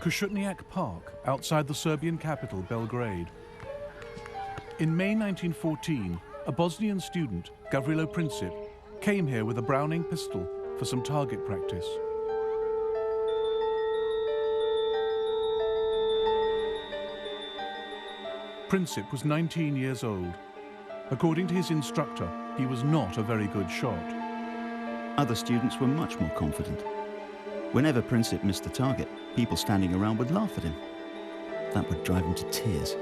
Košutnjak Park, outside the Serbian capital, Belgrade. In May 1914, a Bosnian student, Gavrilo Princip, came here with a Browning pistol for some target practice. Princip was 19 years old. According to his instructor, he was not a very good shot. Other students were much more confident. Whenever Princip missed the target, people standing around would laugh at him. That would drive him to tears.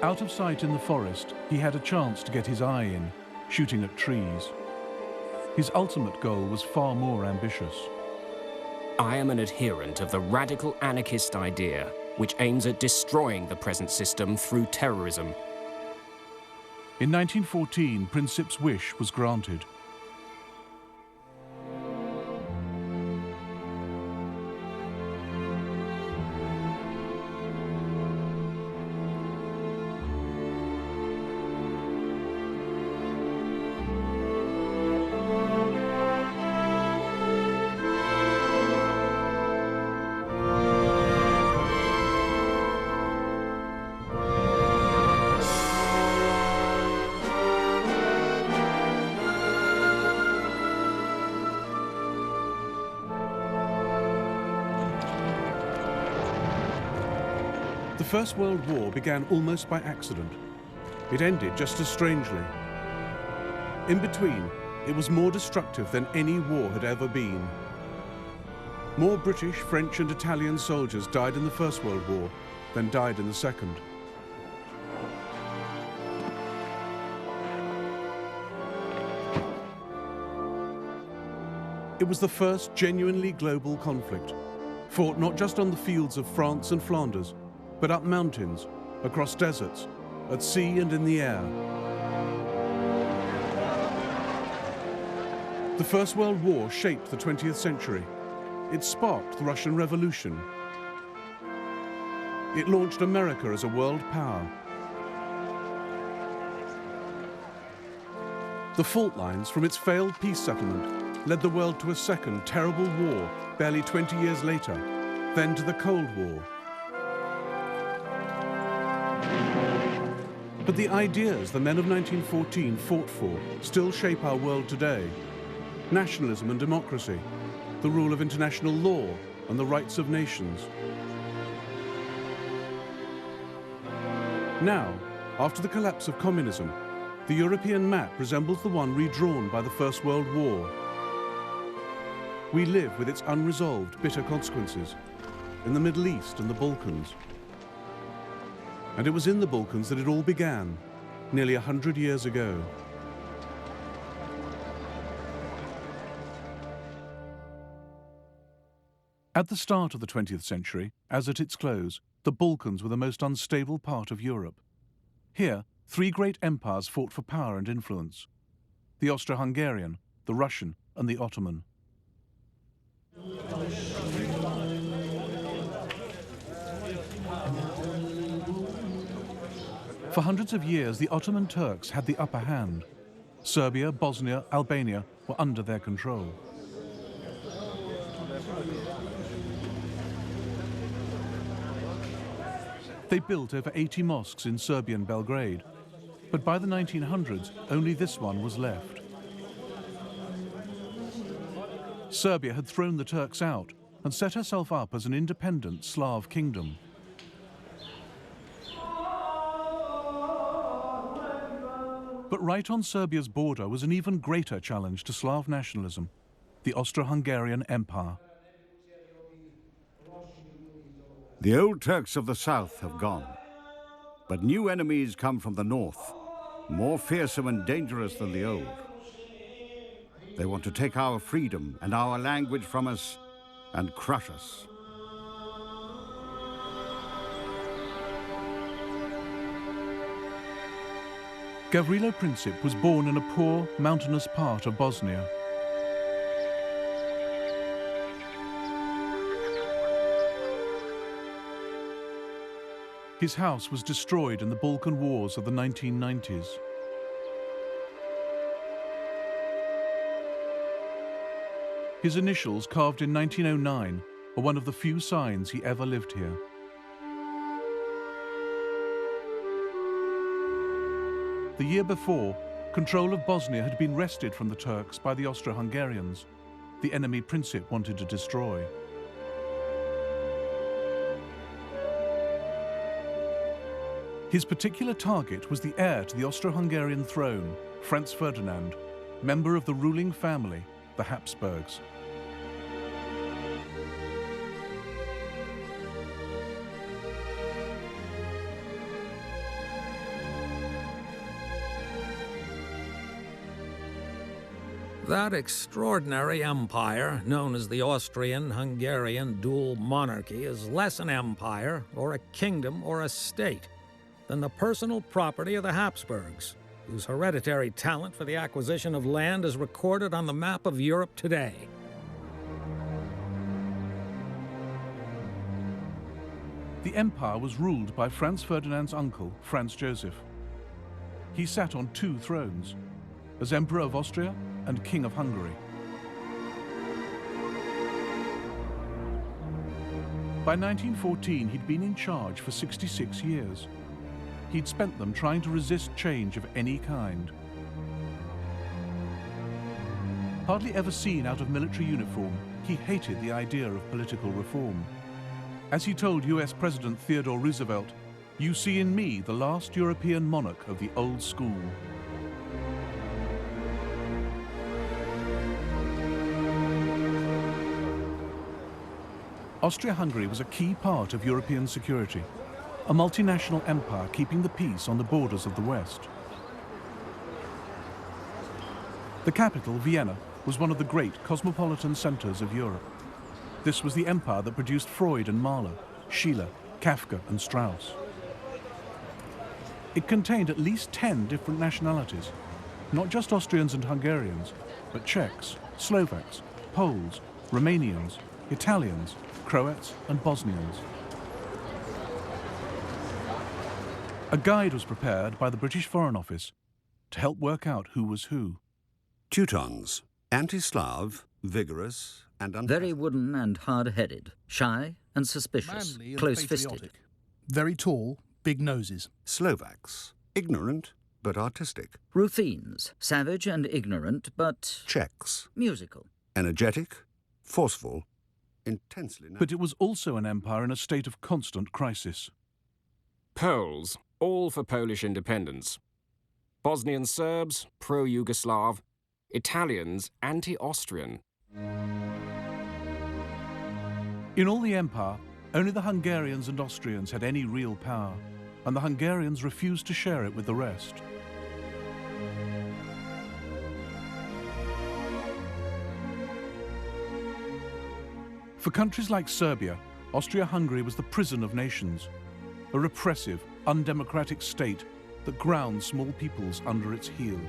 Out of sight in the forest, he had a chance to get his eye in, shooting at trees. His ultimate goal was far more ambitious. I am an adherent of the radical anarchist idea, which aims at destroying the present system through terrorism. In 1914, Princip's wish was granted. The First World War began almost by accident. It ended just as strangely. In between, it was more destructive than any war had ever been. More British, French and Italian soldiers died in the First World War than died in the Second. It was the first genuinely global conflict, fought not just on the fields of France and Flanders, but up mountains, across deserts, at sea and in the air. The First World War shaped the 20th century. It sparked the Russian Revolution. It launched America as a world power. The fault lines from its failed peace settlement led the world to a second terrible war barely 20 years later, then to the Cold War. But the ideas the men of 1914 fought for still shape our world today. Nationalism and democracy, the rule of international law and the rights of nations. Now, after the collapse of communism, the European map resembles the one redrawn by the First World War. We live with its unresolved, bitter consequences in the Middle East and the Balkans. And it was in the Balkans that it all began, nearly 100 years ago. At the start of the 20th century, as at its close, the Balkans were the most unstable part of Europe. Here, three great empires fought for power and influence: the Austro-Hungarian, the Russian, and the Ottoman. For hundreds of years, the Ottoman Turks had the upper hand. Serbia, Bosnia, Albania were under their control. They built over 80 mosques in Serbian Belgrade, but by the 1900s, only this one was left. Serbia had thrown the Turks out and set herself up as an independent Slav kingdom. But right on Serbia's border was an even greater challenge to Slav nationalism: the Austro-Hungarian Empire. The old Turks of the south have gone, but new enemies come from the north, more fearsome and dangerous than the old. They want to take our freedom and our language from us and crush us. Gavrilo Princip was born in a poor, mountainous part of Bosnia. His house was destroyed in the Balkan Wars of the 1990s. His initials, carved in 1909, are one of the few signs he ever lived here. The year before, control of Bosnia had been wrested from the Turks by the Austro-Hungarians, the enemy Princip wanted to destroy. His particular target was the heir to the Austro-Hungarian throne, Franz Ferdinand, member of the ruling family, the Habsburgs. That extraordinary empire, known as the Austrian-Hungarian dual monarchy, is less an empire, or a kingdom, or a state, than the personal property of the Habsburgs, whose hereditary talent for the acquisition of land is recorded on the map of Europe today. The empire was ruled by Franz Ferdinand's uncle, Franz Joseph. He sat on two thrones, as Emperor of Austria and King of Hungary. By 1914, he'd been in charge for 66 years. He'd spent them trying to resist change of any kind. Hardly ever seen out of military uniform, he hated the idea of political reform. As he told US President Theodore Roosevelt, "You see in me the last European monarch of the old school." Austria-Hungary was a key part of European security, a multinational empire keeping the peace on the borders of the West. The capital, Vienna, was one of the great cosmopolitan centers of Europe. This was the empire that produced Freud and Mahler, Schiller, Kafka and Strauss. It contained at least 10 different nationalities, not just Austrians and Hungarians, but Czechs, Slovaks, Poles, Romanians, Italians, Croats and Bosnians. A guide was prepared by the British Foreign Office to help work out who was who. Teutons, anti-Slav, vigorous and very wooden and hard-headed, shy and suspicious, Manly and close-fisted. patriotic. Very tall, big noses. Slovaks, ignorant but artistic. Ruthenes, savage and ignorant, but Czechs, musical. energetic, forceful, intensely... But it was also an empire in a state of constant crisis. Poles, all for Polish independence. Bosnian Serbs, pro-Yugoslav. Italians, anti-Austrian. In all the empire, only the Hungarians and Austrians had any real power, and the Hungarians refused to share it with the rest. For countries like Serbia, Austria-Hungary was the prison of nations, a repressive, undemocratic state that ground small peoples under its heel.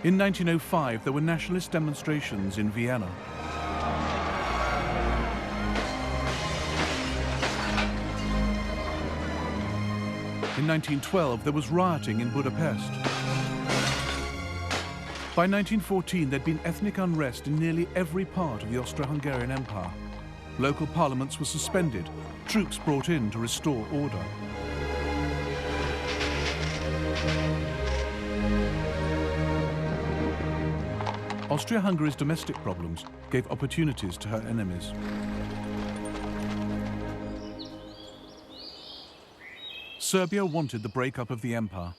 In 1905, there were nationalist demonstrations in Vienna. In 1912, there was rioting in Budapest. By 1914, there'd been ethnic unrest in nearly every part of the Austro-Hungarian Empire. Local parliaments were suspended, troops brought in to restore order. Austria-Hungary's domestic problems gave opportunities to her enemies. Serbia wanted the breakup of the empire.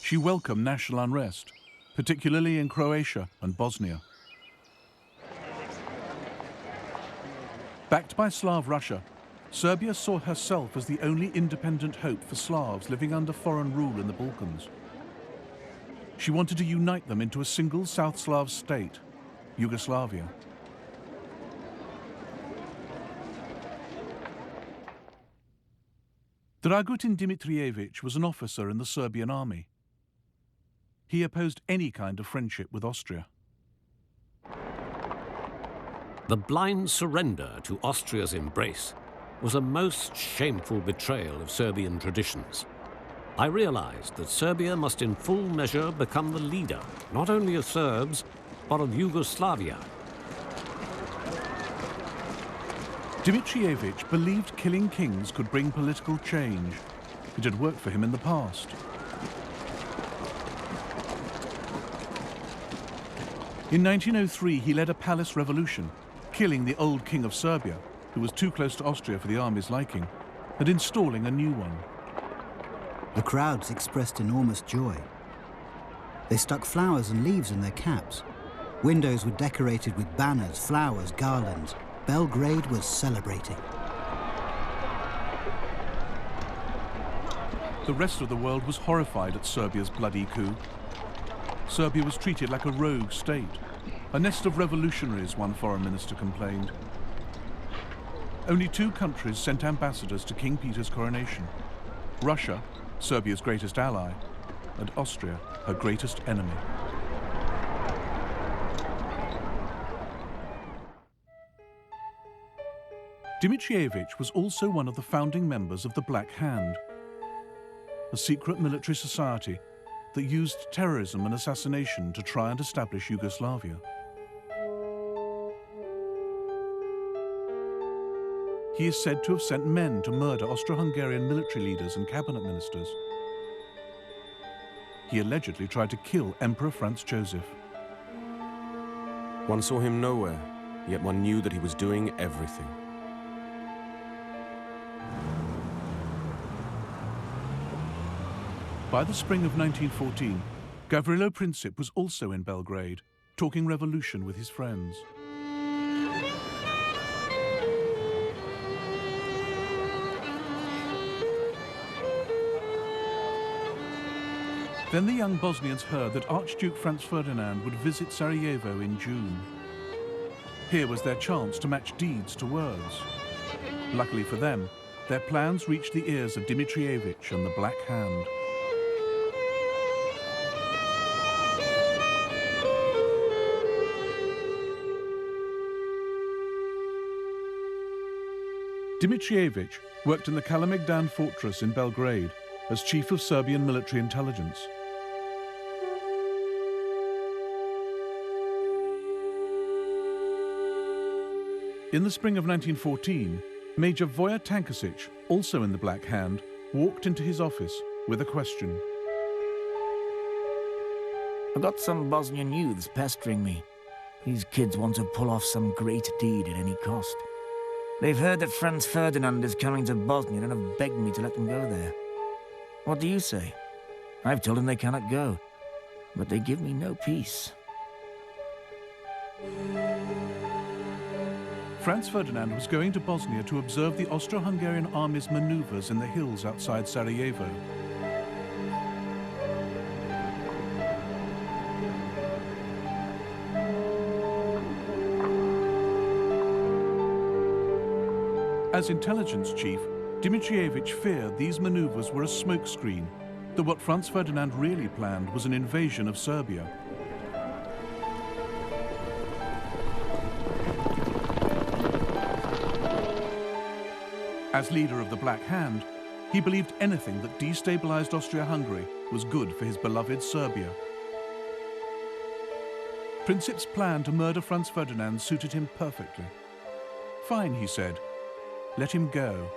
She welcomed national unrest, particularly in Croatia and Bosnia. Backed by Slav Russia, Serbia saw herself as the only independent hope for Slavs living under foreign rule in the Balkans. She wanted to unite them into a single South Slav state, Yugoslavia. Dragutin Dimitrievich was an officer in the Serbian army. He opposed any kind of friendship with Austria. The blind surrender to Austria's embrace was a most shameful betrayal of Serbian traditions. I realized that Serbia must in full measure become the leader, not only of Serbs, but of Yugoslavia. Dimitrievich believed killing kings could bring political change. It had worked for him in the past. In 1903, he led a palace revolution, killing the old king of Serbia, who was too close to Austria for the army's liking, and installing a new one. The crowds expressed enormous joy. They stuck flowers and leaves in their caps. Windows were decorated with banners, flowers, garlands. Belgrade was celebrating. The rest of the world was horrified at Serbia's bloody coup. Serbia was treated like a rogue state, a nest of revolutionaries, one foreign minister complained. Only 2 countries sent ambassadors to King Peter's coronation: Russia, Serbia's greatest ally, and Austria, her greatest enemy. Dimitrievich was also one of the founding members of the Black Hand, a secret military society that used terrorism and assassination to try and establish Yugoslavia. He is said to have sent men to murder Austro-Hungarian military leaders and cabinet ministers. He allegedly tried to kill Emperor Franz Joseph. One saw him nowhere, yet one knew that he was doing everything. By the spring of 1914, Gavrilo Princip was also in Belgrade, talking revolution with his friends. Then the young Bosnians heard that Archduke Franz Ferdinand would visit Sarajevo in June. Here was their chance to match deeds to words. Luckily for them, their plans reached the ears of Dimitrievich and the Black Hand. Dimitrievich worked in the Kalemegdan fortress in Belgrade as chief of Serbian military intelligence. In the spring of 1914, Major Voja Tankasic, also in the Black Hand, walked into his office with a question. I've got some Bosnian youths pestering me. These kids want to pull off some great deed at any cost. They've heard that Franz Ferdinand is coming to Bosnia and have begged me to let them go there. What do you say? I've told them they cannot go, but they give me no peace. Franz Ferdinand was going to Bosnia to observe the Austro-Hungarian army's maneuvers in the hills outside Sarajevo. As intelligence chief, Dimitrievich feared these maneuvers were a smokescreen, that what Franz Ferdinand really planned was an invasion of Serbia. As leader of the Black Hand, he believed anything that destabilized Austria-Hungary was good for his beloved Serbia. Princip's plan to murder Franz Ferdinand suited him perfectly. Fine, he said. Let him go.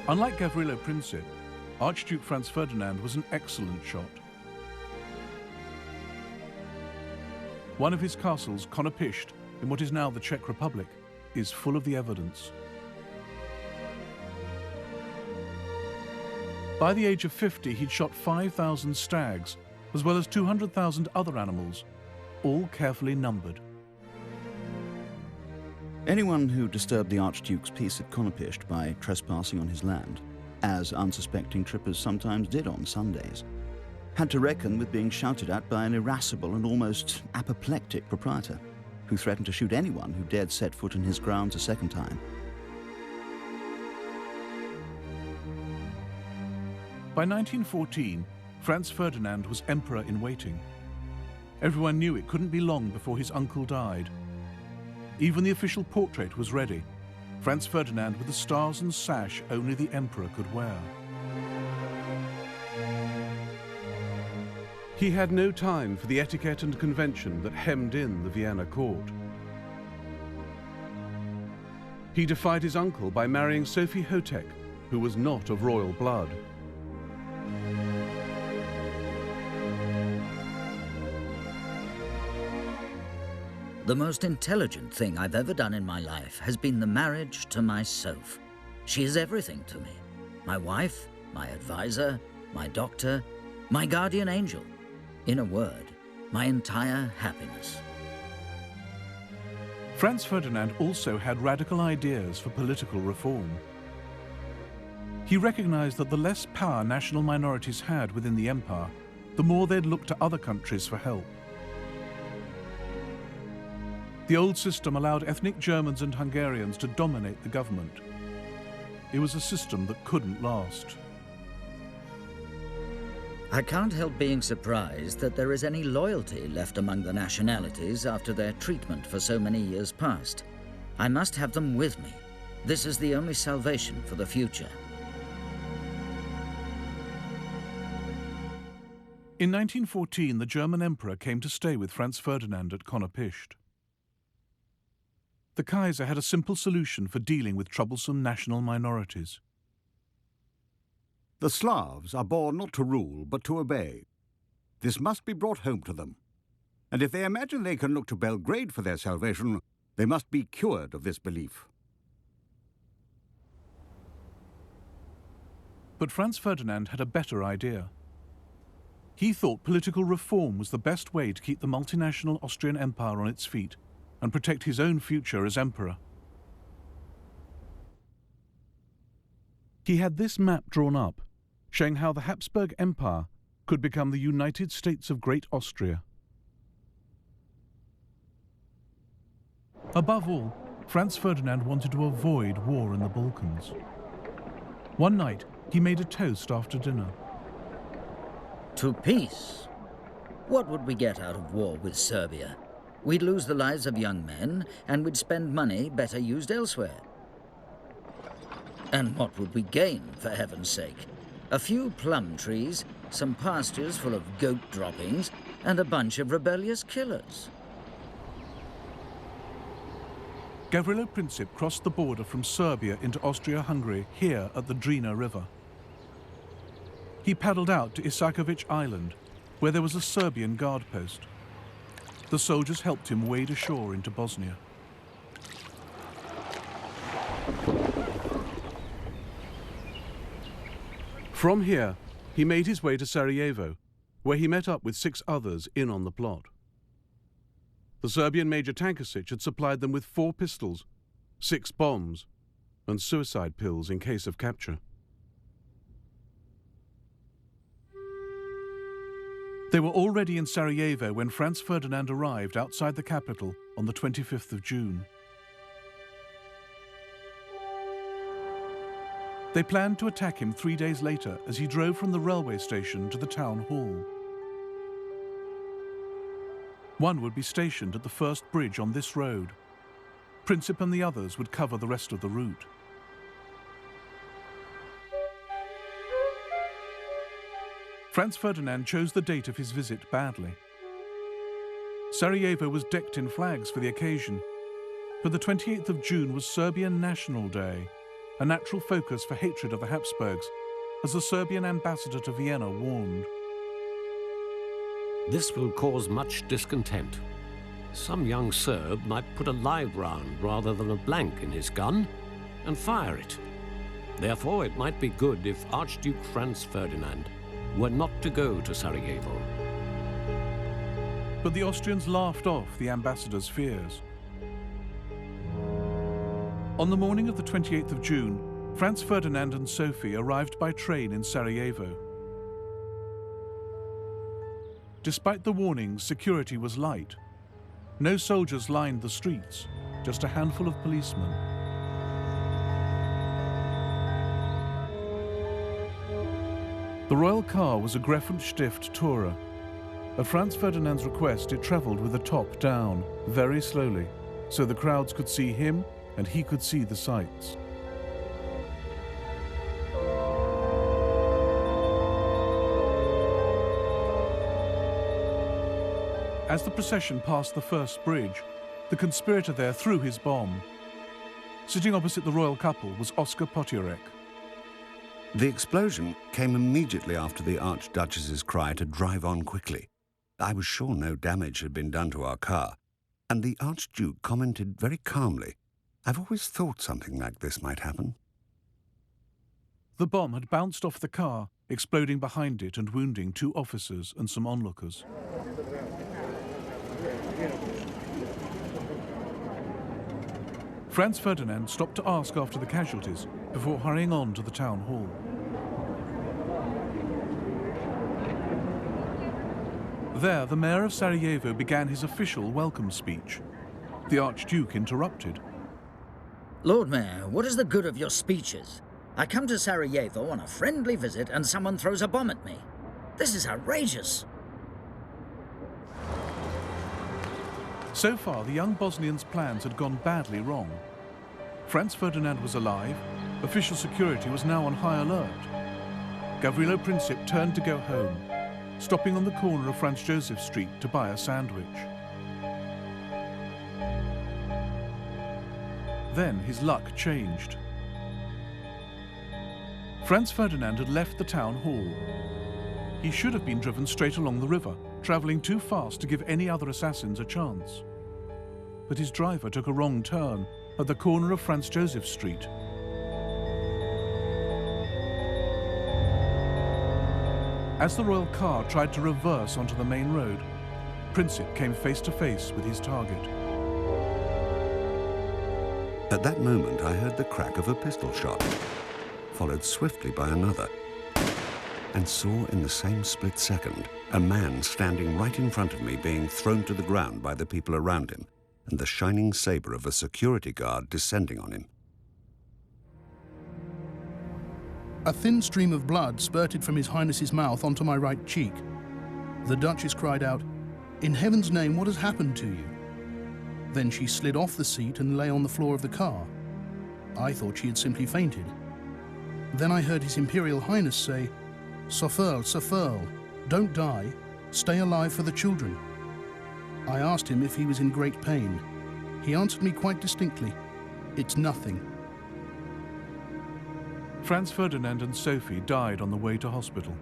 Unlike Gavrilo Princip, Archduke Franz Ferdinand was an excellent shot. One of his castles, Konopisht, in what is now the Czech Republic, is full of the evidence. By the age of 50, he'd shot 5,000 stags, as well as 200,000 other animals, all carefully numbered. Anyone who disturbed the Archduke's peace at Konopisht by trespassing on his land, as unsuspecting trippers sometimes did on Sundays, had to reckon with being shouted at by an irascible and almost apoplectic proprietor, who threatened to shoot anyone who dared set foot in his grounds a second time. By 1914, Franz Ferdinand was emperor in waiting. Everyone knew it couldn't be long before his uncle died. Even the official portrait was ready, Franz Ferdinand with the stars and sash only the emperor could wear. He had no time for the etiquette and convention that hemmed in the Vienna court. He defied his uncle by marrying Sophie Hotek, who was not of royal blood. The most intelligent thing I've ever done in my life has been the marriage to my Soph. She is everything to me. My wife, my advisor, my doctor, my guardian angel. In a word, my entire happiness. Franz Ferdinand also had radical ideas for political reform. He recognized that the less power national minorities had within the empire, the more they'd look to other countries for help. The old system allowed ethnic Germans and Hungarians to dominate the government. It was a system that couldn't last. I can't help being surprised that there is any loyalty left among the nationalities after their treatment for so many years past. I must have them with me. This is the only salvation for the future. In 1914, the German emperor came to stay with Franz Ferdinand at Konopischt. The Kaiser had a simple solution for dealing with troublesome national minorities. The Slavs are born not to rule, but to obey. This must be brought home to them. And if they imagine they can look to Belgrade for their salvation, they must be cured of this belief. But Franz Ferdinand had a better idea. He thought political reform was the best way to keep the multinational Austrian Empire on its feet and protect his own future as emperor. He had this map drawn up, showing how the Habsburg Empire could become the United States of Great Austria. Above all, Franz Ferdinand wanted to avoid war in the Balkans. One night, he made a toast after dinner. To peace. What would we get out of war with Serbia? We'd lose the lives of young men, and we'd spend money better used elsewhere. And what would we gain, for heaven's sake? A few plum trees, some pastures full of goat droppings, and a bunch of rebellious killers. Gavrilo Princip crossed the border from Serbia into Austria-Hungary here at the Drina River. He paddled out to Isakovic Island, where there was a Serbian guard post. The soldiers helped him wade ashore into Bosnia. From here, he made his way to Sarajevo, where he met up with 6 others in on the plot. The Serbian Major Tankasic had supplied them with 4 pistols, 6 bombs, and suicide pills in case of capture. They were already in Sarajevo when Franz Ferdinand arrived outside the capital on the 25th of June. They planned to attack him 3 days later as he drove from the railway station to the town hall. One would be stationed at the first bridge on this road. Princip and the others would cover the rest of the route. Franz Ferdinand chose the date of his visit badly. Sarajevo was decked in flags for the occasion, but the 28th of June was Serbian National Day, a natural focus for hatred of the Habsburgs, as the Serbian ambassador to Vienna warned. This will cause much discontent. Some young Serb might put a live round rather than a blank in his gun and fire it. Therefore, it might be good if Archduke Franz Ferdinand were not to go to Sarajevo. But the Austrians laughed off the ambassador's fears. On the morning of the 28th of June, Franz Ferdinand and Sophie arrived by train in Sarajevo. Despite the warnings, security was light. No soldiers lined the streets, just a handful of policemen. The royal car was a Greffenstift Tourer. At Franz Ferdinand's request, it travelled with the top down, very slowly, so the crowds could see him and he could see the sights. As the procession passed the first bridge, the conspirator there threw his bomb. Sitting opposite the royal couple was Oscar Potiorek. The explosion came immediately after the Archduchess's cry to drive on quickly. I was sure no damage had been done to our car, and the Archduke commented very calmly, "I've always thought something like this might happen." The bomb had bounced off the car, exploding behind it and wounding 2 officers and some onlookers. Franz Ferdinand stopped to ask after the casualties before hurrying on to the town hall. There, the mayor of Sarajevo began his official welcome speech. The Archduke interrupted. Lord Mayor, what is the good of your speeches? I come to Sarajevo on a friendly visit and someone throws a bomb at me. This is outrageous. So far, the young Bosnian's plans had gone badly wrong. Franz Ferdinand was alive, official security was now on high alert. Gavrilo Princip turned to go home, stopping on the corner of Franz Joseph Street to buy a sandwich. Then his luck changed. Franz Ferdinand had left the town hall. He should have been driven straight along the river, travelling too fast to give any other assassins a chance. But his driver took a wrong turn at the corner of Franz Joseph Street. As the royal car tried to reverse onto the main road, Princip came face to face with his target. At that moment, I heard the crack of a pistol shot, followed swiftly by another, and saw in the same split second a man standing right in front of me being thrown to the ground by the people around him, and the shining sabre of a security guard descending on him. A thin stream of blood spurted from His Highness's mouth onto my right cheek. The Duchess cried out, "In heaven's name, what has happened to you?" Then she slid off the seat and lay on the floor of the car. I thought she had simply fainted. Then I heard His Imperial Highness say, "Sofurl, Sofurl, don't die. Stay alive for the children." I asked him if he was in great pain. He answered me quite distinctly, "It's nothing." Franz Ferdinand and Sophie died on the way to hospital.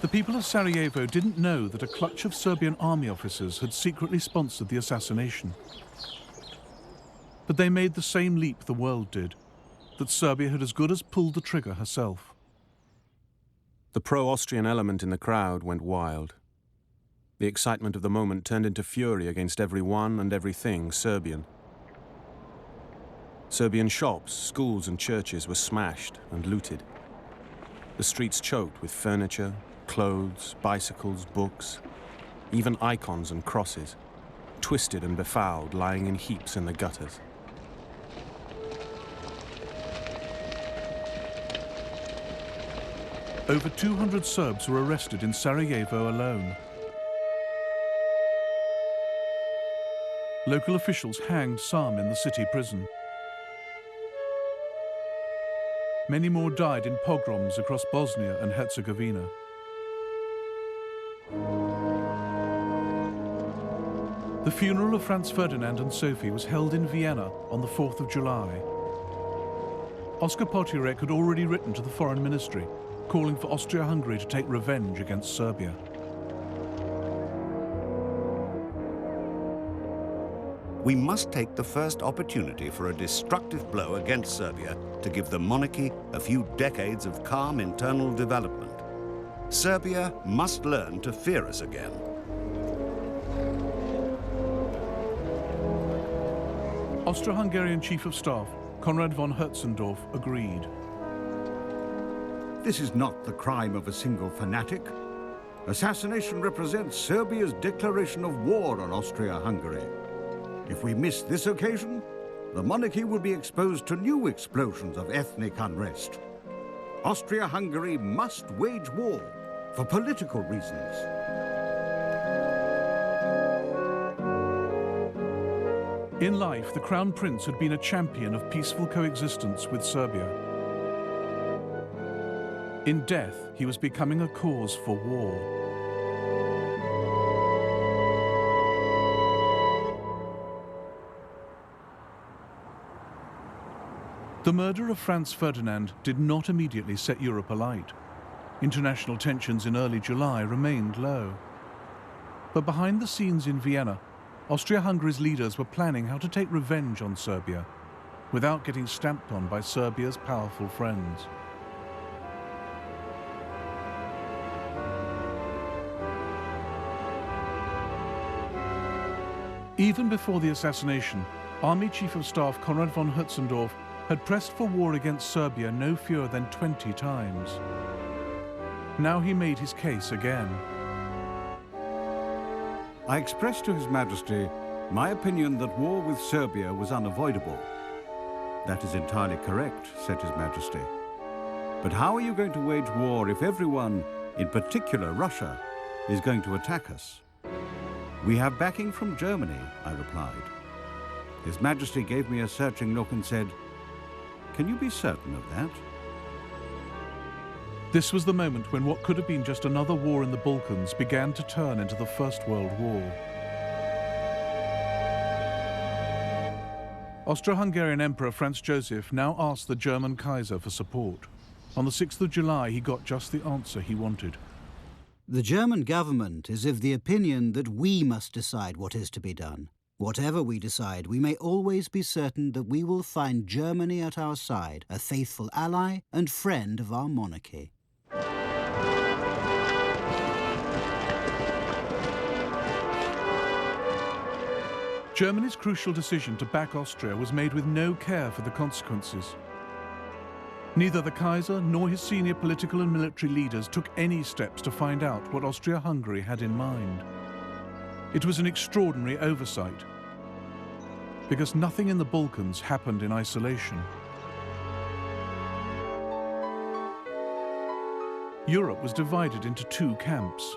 The people of Sarajevo didn't know that a clutch of Serbian army officers had secretly sponsored the assassination. But they made the same leap the world did, that Serbia had as good as pulled the trigger herself. The pro-Austrian element in the crowd went wild. The excitement of the moment turned into fury against everyone and everything Serbian. Serbian shops, schools and churches were smashed and looted. The streets choked with furniture, clothes, bicycles, books, even icons and crosses, twisted and befouled, lying in heaps in the gutters. Over 200 Serbs were arrested in Sarajevo alone. Local officials hanged some in the city prison. Many more died in pogroms across Bosnia and Herzegovina. The funeral of Franz Ferdinand and Sophie was held in Vienna on the 4th of July. Oscar Potiorek had already written to the Foreign Ministry, calling for Austria-Hungary to take revenge against Serbia. We must take the first opportunity for a destructive blow against Serbia to give the monarchy a few decades of calm internal development. Serbia must learn to fear us again. Austro-Hungarian Chief of Staff Konrad von Hertzendorf agreed. This is not the crime of a single fanatic. Assassination represents Serbia's declaration of war on Austria-Hungary. If we miss this occasion, the monarchy would be exposed to new explosions of ethnic unrest. Austria-Hungary must wage war for political reasons. In life, the Crown Prince had been a champion of peaceful coexistence with Serbia. In death, he was becoming a cause for war. The murder of Franz Ferdinand did not immediately set Europe alight. International tensions in early July remained low. But behind the scenes in Vienna, Austria-Hungary's leaders were planning how to take revenge on Serbia without getting stamped on by Serbia's powerful friends. Even before the assassination, Army Chief of Staff Konrad von Hötzendorf had pressed for war against Serbia no fewer than 20 times. Now he made his case again. I expressed to His Majesty my opinion that war with Serbia was unavoidable. That is entirely correct, said His Majesty. But how are you going to wage war if everyone, in particular Russia, is going to attack us? We have backing from Germany, I replied. His Majesty gave me a searching look and said, "Can you be certain of that?" This was the moment when what could have been just another war in the Balkans began to turn into the First World War. Austro-Hungarian Emperor Franz Joseph now asked the German Kaiser for support. On the 6th of July, he got just the answer he wanted. The German government is of the opinion that we must decide what is to be done. Whatever we decide, we may always be certain that we will find Germany at our side, a faithful ally and friend of our monarchy. Germany's crucial decision to back Austria was made with no care for the consequences. Neither the Kaiser nor his senior political and military leaders took any steps to find out what Austria-Hungary had in mind. It was an extraordinary oversight, because nothing in the Balkans happened in isolation. Europe was divided into two camps.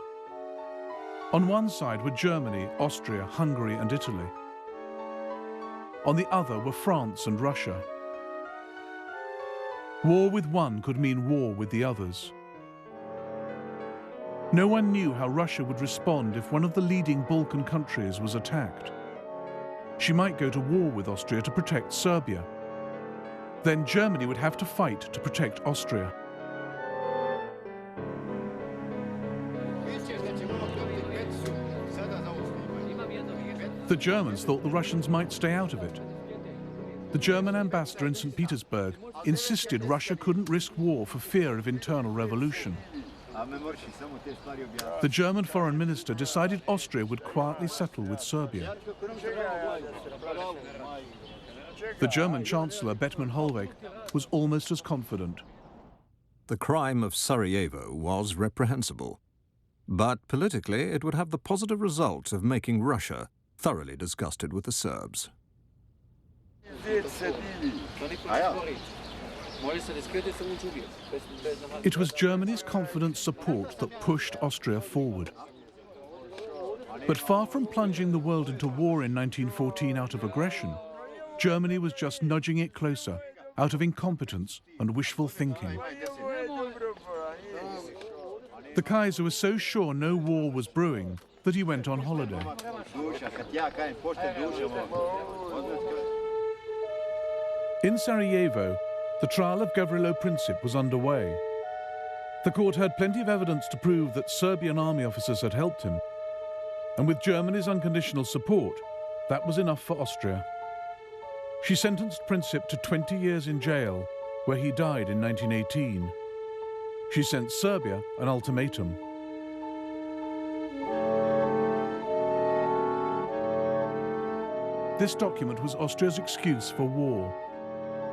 On one side were Germany, Austria, Hungary and Italy. On the other were France and Russia. War with one could mean war with the others. No one knew how Russia would respond if one of the leading Balkan countries was attacked. She might go to war with Austria to protect Serbia. Then Germany would have to fight to protect Austria. The Germans thought the Russians might stay out of it. The German ambassador in St. Petersburg insisted Russia couldn't risk war for fear of internal revolution. The German foreign minister decided Austria would quietly settle with Serbia. The German chancellor, Bethmann Hollweg, was almost as confident. The crime of Sarajevo was reprehensible, but politically it would have the positive result of making Russia thoroughly disgusted with the Serbs. It was Germany's confident support that pushed Austria forward. But far from plunging the world into war in 1914 out of aggression, Germany was just nudging it closer out of incompetence and wishful thinking. The Kaiser was so sure no war was brewing that he went on holiday. In Sarajevo, the trial of Gavrilo Princip was underway. The court had plenty of evidence to prove that Serbian army officers had helped him. And with Germany's unconditional support, that was enough for Austria. She sentenced Princip to 20 years in jail, where he died in 1918. She sent Serbia an ultimatum. This document was Austria's excuse for war.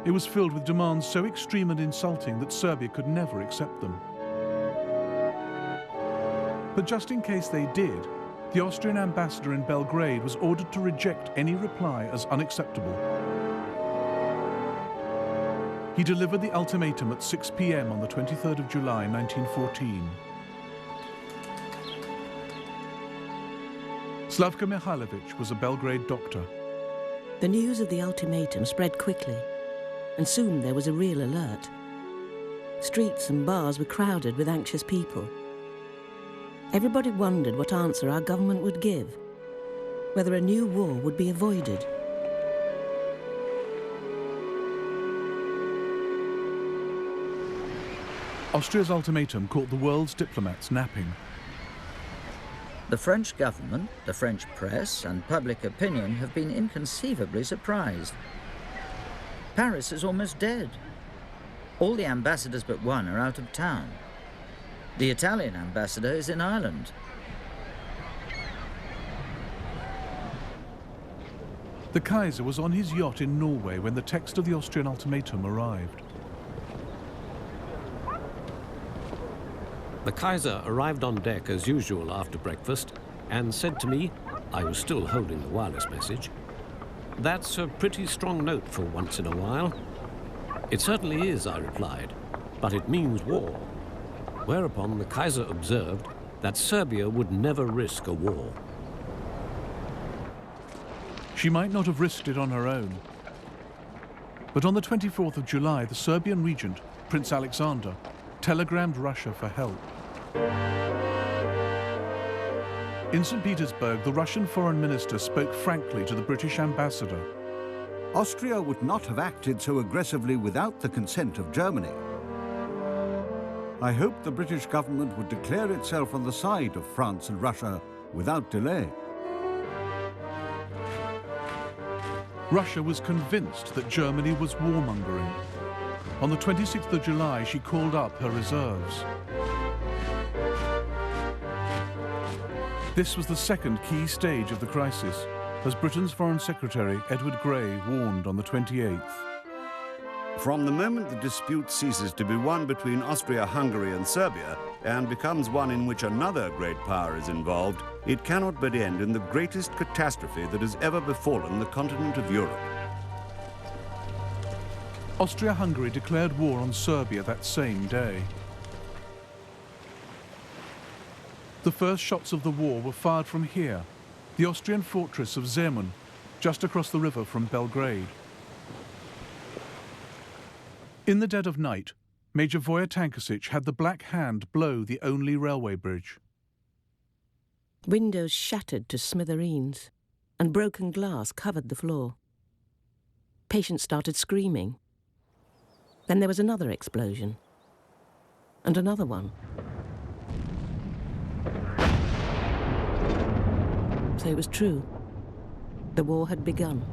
It was filled with demands so extreme and insulting that Serbia could never accept them. But just in case they did, the Austrian ambassador in Belgrade was ordered to reject any reply as unacceptable. He delivered the ultimatum at 6 p.m. on the 23rd of July, 1914. Slavka Mihailovich was a Belgrade doctor. The news of the ultimatum spread quickly, and soon there was a real alert. Streets and bars were crowded with anxious people. Everybody wondered what answer our government would give, whether a new war would be avoided. Austria's ultimatum caught the world's diplomats napping. The French government, the French press, and public opinion have been inconceivably surprised. Paris is almost dead. All the ambassadors but one are out of town. The Italian ambassador is in Ireland. The Kaiser was on his yacht in Norway when the text of the Austrian ultimatum arrived. The Kaiser arrived on deck as usual after breakfast and said to me, I was still holding the wireless message, "That's a pretty strong note for once in a while." "It certainly is," I replied, "but it means war." Whereupon the Kaiser observed that Serbia would never risk a war. She might not have risked it on her own. But on the 24th of July, the Serbian regent, Prince Alexander, telegrammed Russia for help. In St. Petersburg, the Russian foreign minister spoke frankly to the British ambassador. Austria would not have acted so aggressively without the consent of Germany. I hope the British government would declare itself on the side of France and Russia without delay. Russia was convinced that Germany was warmongering. On the 26th of July, she called up her reserves. This was the second key stage of the crisis, as Britain's Foreign Secretary Edward Grey warned on the 28th. From the moment the dispute ceases to be one between Austria-Hungary and Serbia and becomes one in which another great power is involved, it cannot but end in the greatest catastrophe that has ever befallen the continent of Europe. Austria-Hungary declared war on Serbia that same day. The first shots of the war were fired from here, the Austrian fortress of Zemun, just across the river from Belgrade. In the dead of night, Major Voja Tankasic had the Black Hand blow the only railway bridge. Windows shattered to smithereens, and broken glass covered the floor. Patients started screaming. Then there was another explosion, and another one. So it was true. The war had begun.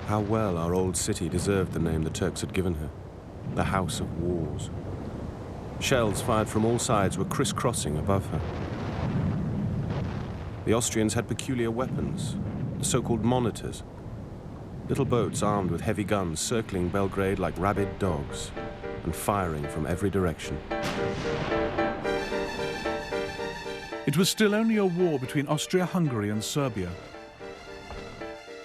How well our old city deserved the name the Turks had given her, the House of Wars. Shells fired from all sides were crisscrossing above her. The Austrians had peculiar weapons, the so-called monitors, little boats armed with heavy guns circling Belgrade like rabid dogs and firing from every direction. It was still only a war between Austria-Hungary and Serbia.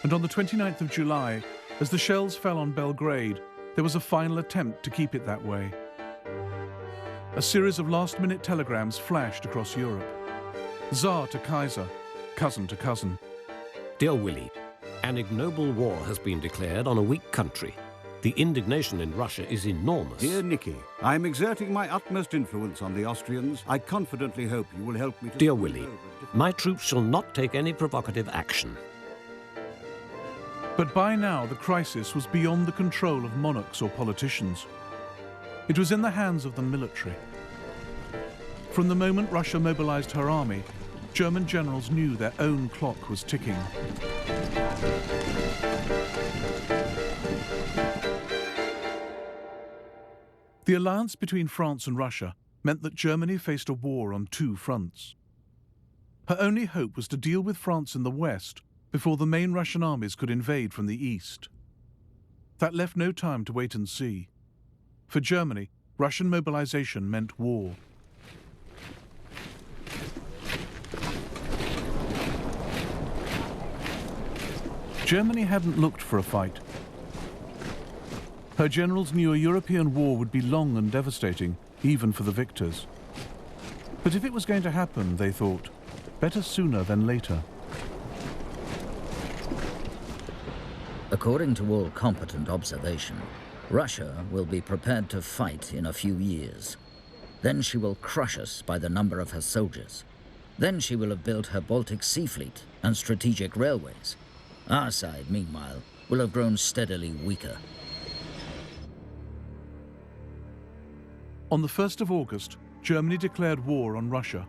And on the 29th of July, as the shells fell on Belgrade, there was a final attempt to keep it that way. A series of last-minute telegrams flashed across Europe. Tsar to Kaiser, cousin to cousin. Dear Willie, an ignoble war has been declared on a weak country. The indignation in Russia is enormous. Dear Nicky, I am exerting my utmost influence on the Austrians. I confidently hope you will help me to... Dear Willie, my troops shall not take any provocative action. But by now, the crisis was beyond the control of monarchs or politicians. It was in the hands of the military. From the moment Russia mobilized her army, German generals knew their own clock was ticking. The alliance between France and Russia meant that Germany faced a war on two fronts. Her only hope was to deal with France in the west before the main Russian armies could invade from the east. That left no time to wait and see. For Germany, Russian mobilization meant war. Germany hadn't looked for a fight. Her generals knew a European war would be long and devastating, even for the victors. But if it was going to happen, they thought, better sooner than later. According to all competent observation, Russia will be prepared to fight in a few years. Then she will crush us by the number of her soldiers. Then she will have built her Baltic Sea Fleet and strategic railways. Our side, meanwhile, will have grown steadily weaker. On the 1st of August, Germany declared war on Russia.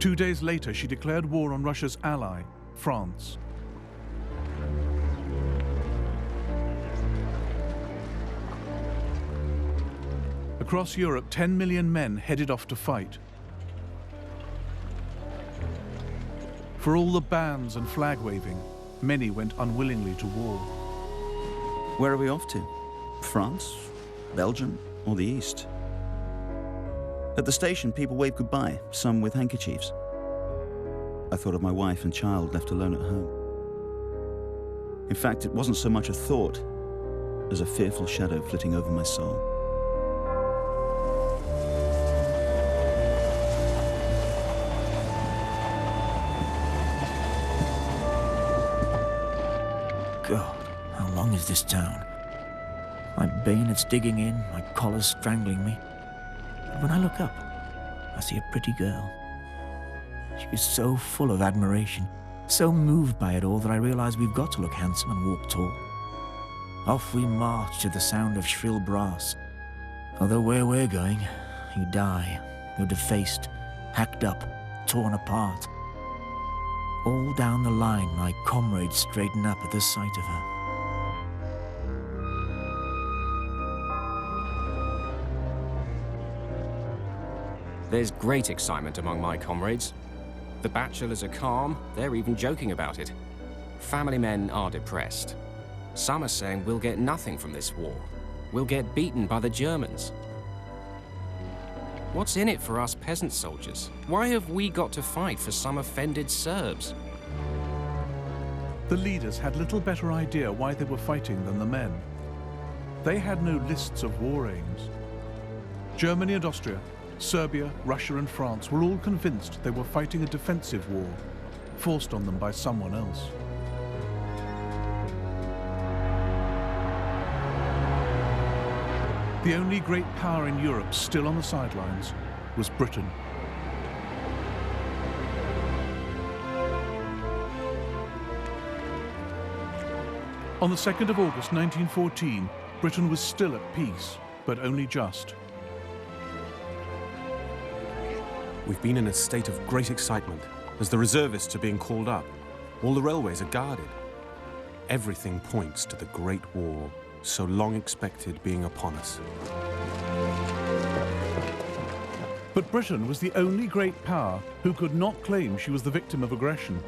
2 days later, she declared war on Russia's ally, France. Across Europe, 10 million men headed off to fight. For all the bans and flag waving, many went unwillingly to war. Where are we off to? France? Belgium? Or the East? At the station, people waved goodbye, some with handkerchiefs. I thought of my wife and child left alone at home. In fact, it wasn't so much a thought as a fearful shadow flitting over my soul. God, how long is this town? My bayonets digging in, my collar strangling me. But when I look up, I see a pretty girl. She is so full of admiration, so moved by it all that I realize we've got to look handsome and walk tall. Off we march to the sound of shrill brass. Although where we're going, you die. You're defaced, hacked up, torn apart. All down the line, my comrades straighten up at the sight of her. There's great excitement among my comrades. The bachelors are calm, they're even joking about it. Family men are depressed. Some are saying we'll get nothing from this war. We'll get beaten by the Germans. What's in it for us peasant soldiers? Why have we got to fight for some offended Serbs? The leaders had little better idea why they were fighting than the men. They had no lists of war aims. Germany and Austria, Serbia, Russia and France were all convinced they were fighting a defensive war, forced on them by someone else. The only great power in Europe still on the sidelines was Britain. On the 2nd of August 1914, Britain was still at peace, but only just. We've been in a state of great excitement as the reservists are being called up. All the railways are guarded. Everything points to the Great War, so long expected, being upon us. But Britain was the only great power who could not claim she was the victim of aggression.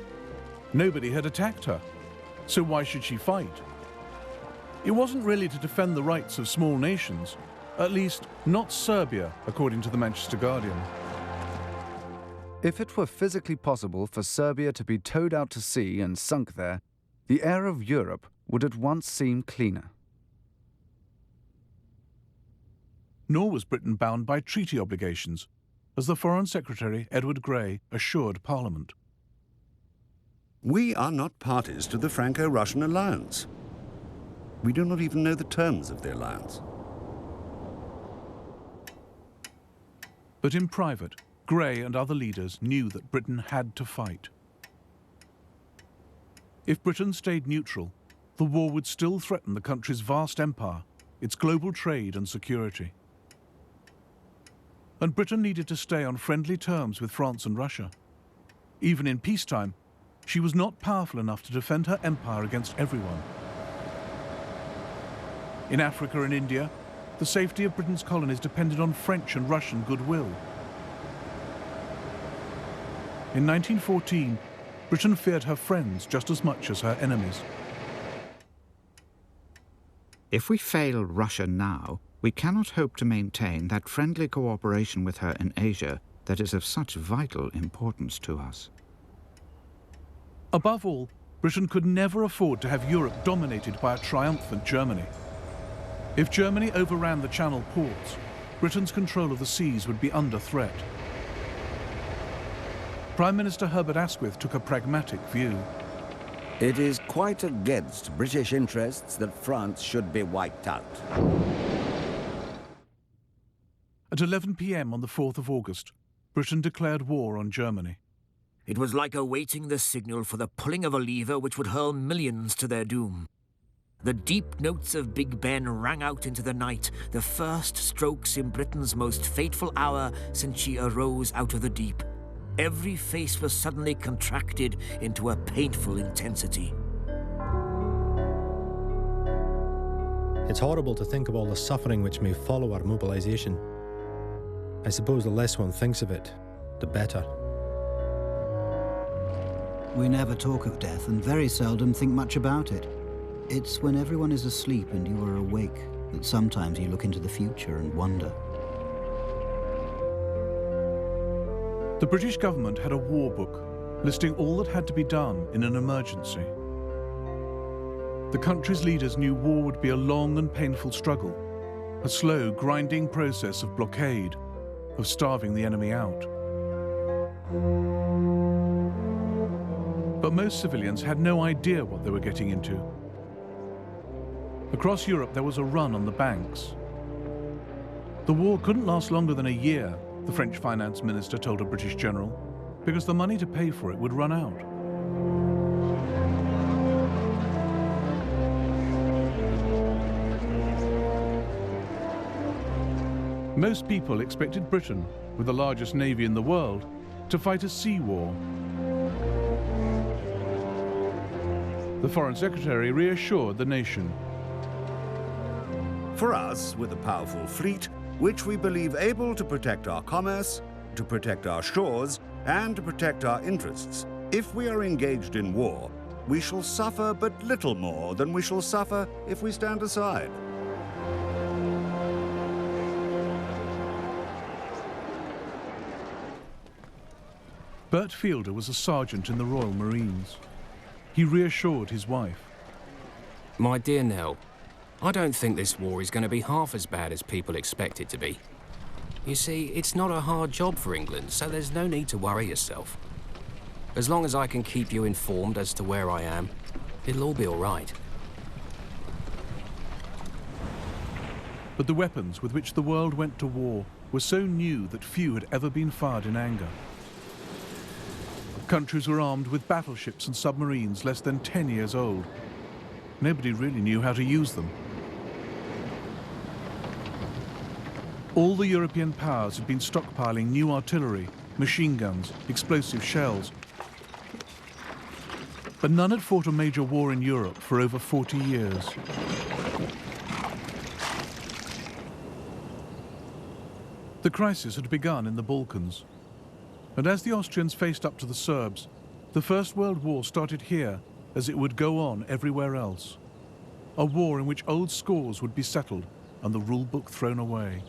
Nobody had attacked her, so why should she fight? It wasn't really to defend the rights of small nations, at least not Serbia, according to the Manchester Guardian. If it were physically possible for Serbia to be towed out to sea and sunk there, the air of Europe would at once seem cleaner. Nor was Britain bound by treaty obligations, as the Foreign Secretary Edward Grey assured Parliament. We are not parties to the Franco-Russian alliance. We do not even know the terms of the alliance. But in private, Grey and other leaders knew that Britain had to fight. If Britain stayed neutral, the war would still threaten the country's vast empire, its global trade and security. And Britain needed to stay on friendly terms with France and Russia. Even in peacetime, she was not powerful enough to defend her empire against everyone. In Africa and India, the safety of Britain's colonies depended on French and Russian goodwill. In 1914, Britain feared her friends just as much as her enemies. If we fail Russia now, we cannot hope to maintain that friendly cooperation with her in Asia that is of such vital importance to us. Above all, Britain could never afford to have Europe dominated by a triumphant Germany. If Germany overran the Channel ports, Britain's control of the seas would be under threat. Prime Minister Herbert Asquith took a pragmatic view. It is quite against British interests that France should be wiped out. At 11 p.m. on the 4th of August, Britain declared war on Germany. It was like awaiting the signal for the pulling of a lever which would hurl millions to their doom. The deep notes of Big Ben rang out into the night, the first strokes in Britain's most fateful hour since she arose out of the deep. Every face was suddenly contracted into a painful intensity. It's horrible to think of all the suffering which may follow our mobilization. I suppose the less one thinks of it, the better. We never talk of death and very seldom think much about it. It's when everyone is asleep and you are awake that sometimes you look into the future and wonder. The British government had a war book listing all that had to be done in an emergency. The country's leaders knew war would be a long and painful struggle, a slow, grinding process of blockade, of starving the enemy out. But most civilians had no idea what they were getting into. Across Europe, there was a run on the banks. The war couldn't last longer than a year, the French finance minister told a British general, because the money to pay for it would run out. Most people expected Britain, with the largest navy in the world, to fight a sea war. The Foreign Secretary reassured the nation. For us, with a powerful fleet, which we believe able to protect our commerce, to protect our shores, and to protect our interests, if we are engaged in war, we shall suffer but little more than we shall suffer if we stand aside. Bert Fielder was a sergeant in the Royal Marines. He reassured his wife. My dear Nell, I don't think this war is going to be half as bad as people expect it to be. You see, it's not a hard job for England, so there's no need to worry yourself. As long as I can keep you informed as to where I am, it'll all be all right. But the weapons with which the world went to war were so new that few had ever been fired in anger. Countries were armed with battleships and submarines less than 10 years old. Nobody really knew how to use them. All the European powers had been stockpiling new artillery, machine guns, explosive shells. But none had fought a major war in Europe for over 40 years. The crisis had begun in the Balkans. And as the Austrians faced up to the Serbs, the First World War started here as it would go on everywhere else. A war in which old scores would be settled and the rule book thrown away.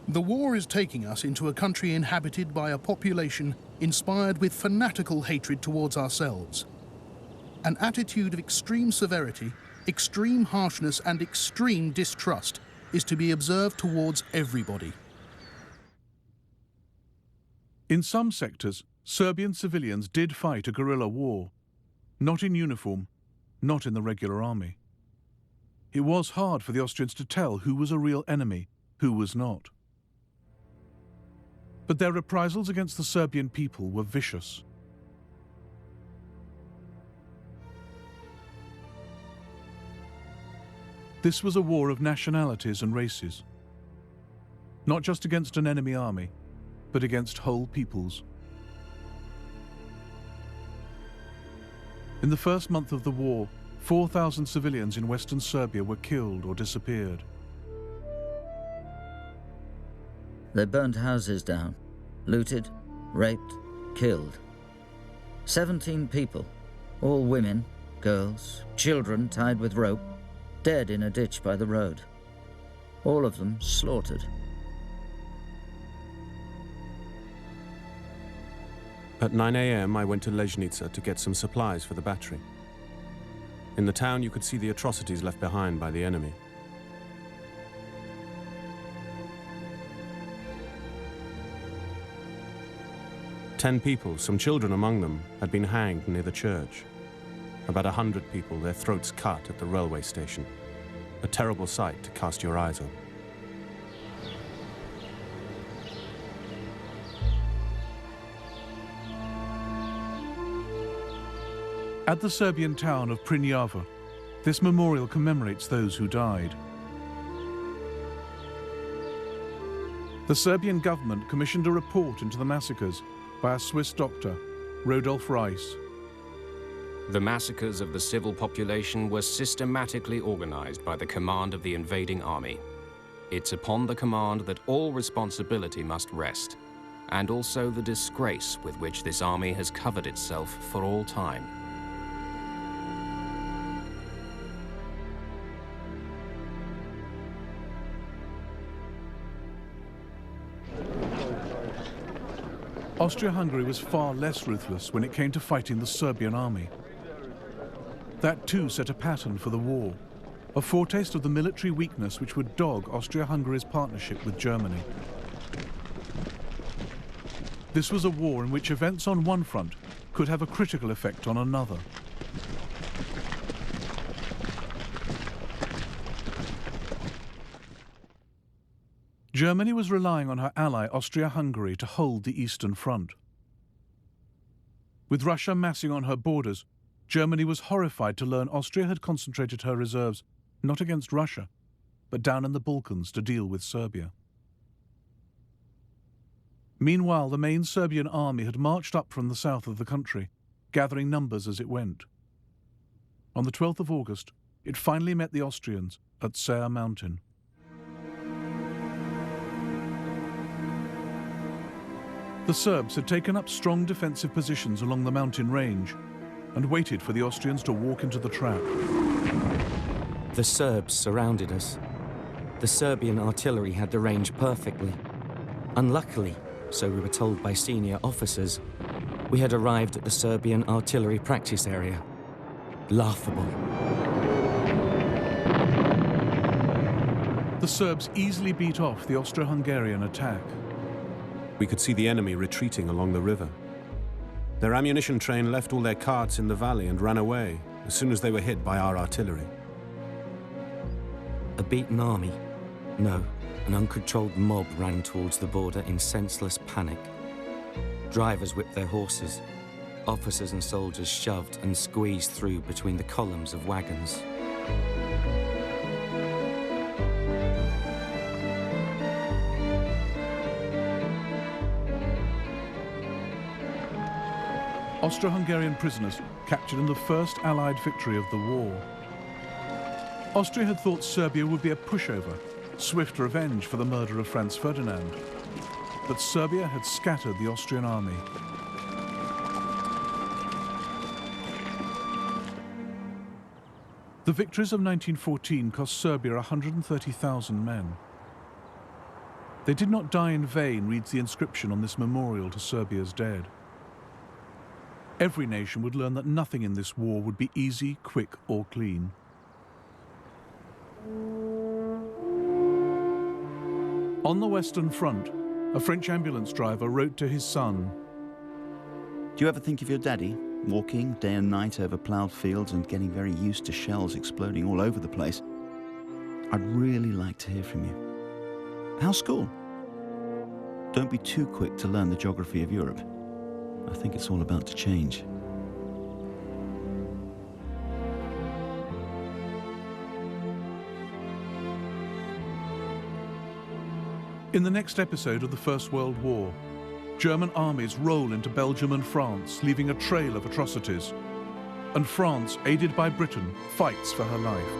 The war is taking us into a country inhabited by a population inspired with fanatical hatred towards ourselves. An attitude of extreme severity, extreme harshness, and extreme distrust is to be observed towards everybody. In some sectors, Serbian civilians did fight a guerrilla war, not in uniform, not in the regular army. It was hard for the Austrians to tell who was a real enemy, who was not. But their reprisals against the Serbian people were vicious. This was a war of nationalities and races, not just against an enemy army, but against whole peoples. In the first month of the war, 4,000 civilians in Western Serbia were killed or disappeared. They burnt houses down, looted, raped, killed. 17 people, all women, girls, children tied with rope, dead in a ditch by the road. All of them slaughtered. At 9 a.m., I went to Leznica to get some supplies for the battery. In the town, you could see the atrocities left behind by the enemy. Ten people, some children among them, had been hanged near the church. About 100 people, their throats cut at the railway station. A terrible sight to cast your eyes on. At the Serbian town of Prnjava, this memorial commemorates those who died. The Serbian government commissioned a report into the massacres by a Swiss doctor, Rodolf Reiss. The massacres of the civil population were systematically organized by the command of the invading army. It's upon the command that all responsibility must rest, and also the disgrace with which this army has covered itself for all time. Austria-Hungary was far less ruthless when it came to fighting the Serbian army. That too set a pattern for the war, a foretaste of the military weakness which would dog Austria-Hungary's partnership with Germany. This was a war in which events on one front could have a critical effect on another. Germany was relying on her ally Austria-Hungary to hold the Eastern Front. With Russia massing on her borders, Germany was horrified to learn Austria had concentrated her reserves not against Russia, but down in the Balkans to deal with Serbia. Meanwhile, the main Serbian army had marched up from the south of the country, gathering numbers as it went. On the 12th of August, it finally met the Austrians at Ser Mountain. The Serbs had taken up strong defensive positions along the mountain range and waited for the Austrians to walk into the trap. The Serbs surrounded us. The Serbian artillery had the range perfectly. Unluckily, so we were told by senior officers, we had arrived at the Serbian artillery practice area. Laughable. The Serbs easily beat off the Austro-Hungarian attack. We could see the enemy retreating along the river. Their ammunition train left all their carts in the valley and ran away as soon as they were hit by our artillery. A beaten army? No, an uncontrolled mob ran towards the border in senseless panic. Drivers whipped their horses. Officers and soldiers shoved and squeezed through between the columns of wagons. Austro-Hungarian prisoners captured in the first Allied victory of the war. Austria had thought Serbia would be a pushover, swift revenge for the murder of Franz Ferdinand. But Serbia had scattered the Austrian army. The victories of 1914 cost Serbia 130,000 men. They did not die in vain, reads the inscription on this memorial to Serbia's dead. Every nation would learn that nothing in this war would be easy, quick, or clean. On the Western Front, a French ambulance driver wrote to his son, "Do you ever think of your daddy, walking day and night over ploughed fields and getting very used to shells exploding all over the place? I'd really like to hear from you. How's school? Don't be too quick to learn the geography of Europe. I think it's all about to change." In the next episode of the First World War, German armies roll into Belgium and France, leaving a trail of atrocities. And France, aided by Britain, fights for her life.